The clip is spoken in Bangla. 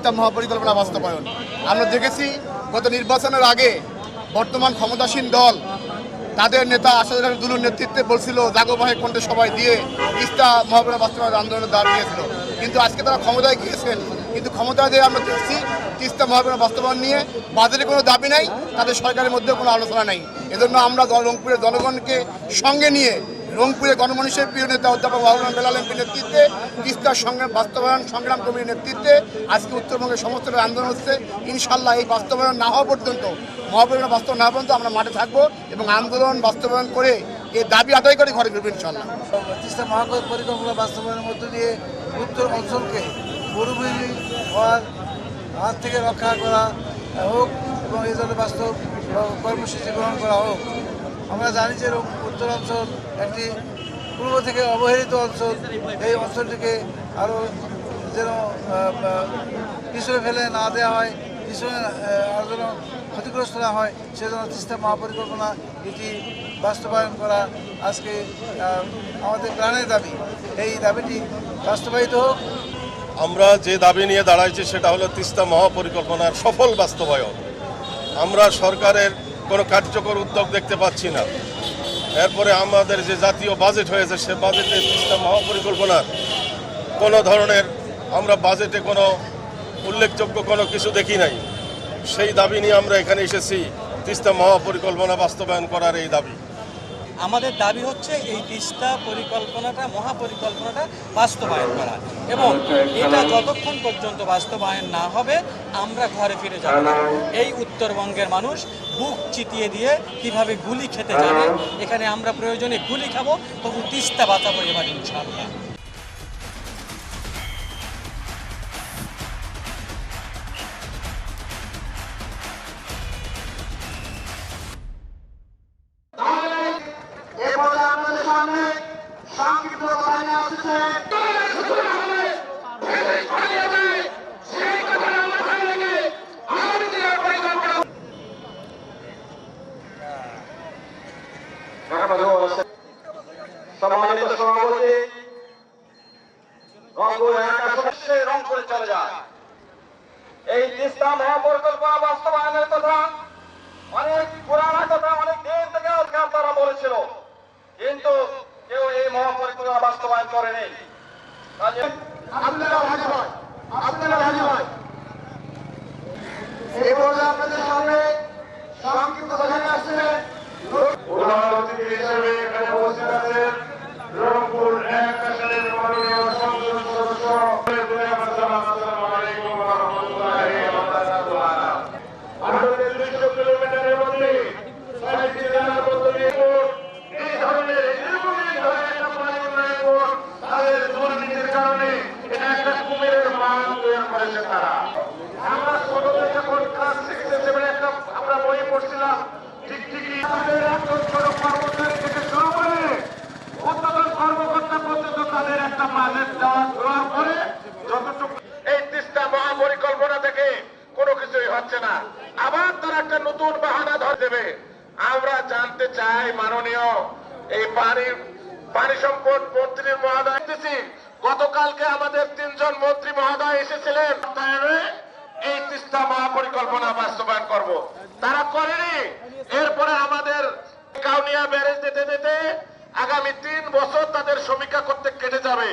তিস্তা মহাপরিকল্পনা বাস্তবায়ন। আমরা দেখেছি গত নির্বাচনের আগে বর্তমান ক্ষমতাসীন দল তাদের নেতা আসাদুল হক দুলুর নেতৃত্বে বলছিল জাগোবাহে কণ্ঠে সবাই দিয়ে তিস্তা মহাপরিকল্পনা বাস্তবায়ন আন্দোলনের দাঁড় দিয়েছিল, কিন্তু আজকে তারা ক্ষমতায় গিয়েছেন, কিন্তু ক্ষমতায় দিয়ে আমরা দেখছি তিস্তা মহাপরিকল্পনা বাস্তবায়ন নিয়ে বাজারে কোনো দাবি নাই, তাদের সরকারের মধ্যে কোনো আলোচনা নাই। এজন্য আমরা রংপুরের জনগণকে সঙ্গে নিয়ে রংপুরে গণমানুষের প্রিয় নেতা অধ্যাপক মাওলানা বেলাল এমপির নেতৃত্বে তিস্তার বাস্তবায়ন সংগ্রাম কমিটির নেতৃত্বে আজকে উত্তরবঙ্গের সমস্ত আন্দোলন হচ্ছে। ইনশাল্লাহ এই বাস্তবায়ন না হওয়া পর্যন্ত, মহাপরিকল্পনা বাস্তবায়ন না হওয়া পর্যন্ত আমরা মাঠে থাকবো এবং আন্দোলন বাস্তবায়ন করে এই দাবি আদায় করে ঘরে ফিরবো ইনশাল্লাহ। তিস্তা মহাপরিকল্পনা বাস্তবায়নের মধ্য দিয়ে উত্তর অঞ্চলকে মরুভূমি হওয়ার হাত থেকে রক্ষা করা হোক এবং এই জন্য বাস্তব কর্মসূচি গ্রহণ করা হোক। আমরা জানি যে উত্তরাঞ্চল একটি পূর্ব থেকে অবহেলিত অঞ্চল, এই অঞ্চলটিকে আরও যেন পিছনে ফেলে না দেওয়া হয়, পিছনে আরও যেন ক্ষতিগ্রস্ত না হয়, সেজন্য তিস্তা মহাপরিকল্পনা এটি বাস্তবায়ন করা আজকে আমাদের প্রাণের দাবি। এই দাবিটি বাস্তবায়িত হোক। আমরা যে দাবি নিয়ে দাঁড়াইছি সেটা হলো তিস্তা মহাপরিকল্পনার সফল বাস্তবায়ন। আমরা সরকারের কোনো কার্যকর উদ্যোগ দেখতে পাচ্ছি না। এরপরে আমাদের যে জাতীয় বাজেট হয়েছে সে বাজেটে তিস্তা মহাপরিকল্পনার কোনো ধরনের আমরা বাজেটে কোনো উল্লেখযোগ্য কোনো কিছু দেখি নাই। সেই দাবি নিয়ে আমরা এখানে এসেছি, তিস্তা মহাপরিকল্পনা বাস্তবায়ন করার এই দাবি। আমাদের দাবি হচ্ছে এই তিস্তা মহাপরিকল্পনাটা বাস্তবায়ন করা, এবং এটা যতক্ষণ পর্যন্ত বাস্তবায়ন না হবে আমরা ঘরে ফিরে যাব না। এই উত্তরবঙ্গের মানুষ বুক চিতিয়ে দিয়ে কিভাবে গুলি খেতে যাবে, এখানে আমরা প্রয়োজনে গুলি খাবো, তবু তিস্তা বাঁচাবো এবার ইনশাআল্লাহ। সম্মানিত সভাপতি, রংপুরে চলে যায়। এই তিস্তা মহাপরিকল্পনা বাস্তবায়নের কথা অনেক পুরানা কথা, অনেক দিন থেকে তারা বলেছিল, কিন্তু কেউ এই মহাপরিকল্পনা বাস্তবায়ন করেনি। এই পর্যায়ে আপনাদের সামনে সংক্ষিপ্ত কথা আসছে। প্রধান অতিথি হিসেবে এখানে উপস্থিত আছেন রংপুর 1 আসনের মাননীয় সংসদ সদস্য আসসালামু আলাইকুম ওয়া রাহমাতুল্লাহি ওয়া বারাকাতুহু। আমাদের 200 কিলোমিটারের মধ্যে 6টি জেলার মধ্যে এই ধরনের দীর্ঘদিন ধরে একটা পানি উন্নয়ন বোর্ড তাদের দুর্নীতির কারণে এটা একটা কুমিরের মান তৈরি করেছে তারা। আমরা ছোট থেকে যখন ক্লাস 6 7 একটা আমরা বই পড়ছিলাম, ঠিকই আমাদের একজন ছোট কর্মচারী থেকে শুরু করে উদ্বোধন কর্মকর্তা পর্যন্ত তাদের একটা বাজেট দেওয়ার পরে যতটুকু এই তিস্তা মহাপরিকল্পনা থেকে কোনো কিছুই হচ্ছে না, আবার তারা একটা নতুন বাহানা ধরে দেবে। আমরা জানতে চাই মাননীয় এই পানি সম্পদ মন্ত্রী মহোদয়, গতকালকে আমাদের 3 জন মন্ত্রী মহোদয় এসেছিলেন, এই তিস্তা মহাপরিকল্পনা বাস্তবায়ন করব, তারা করেনি। এরপরে আমাদের কাউনিয়া ব্যারেজ দিতে দিতে আগামী 3 বছর তাদের সমীক্ষা করতে কেটে যাবে।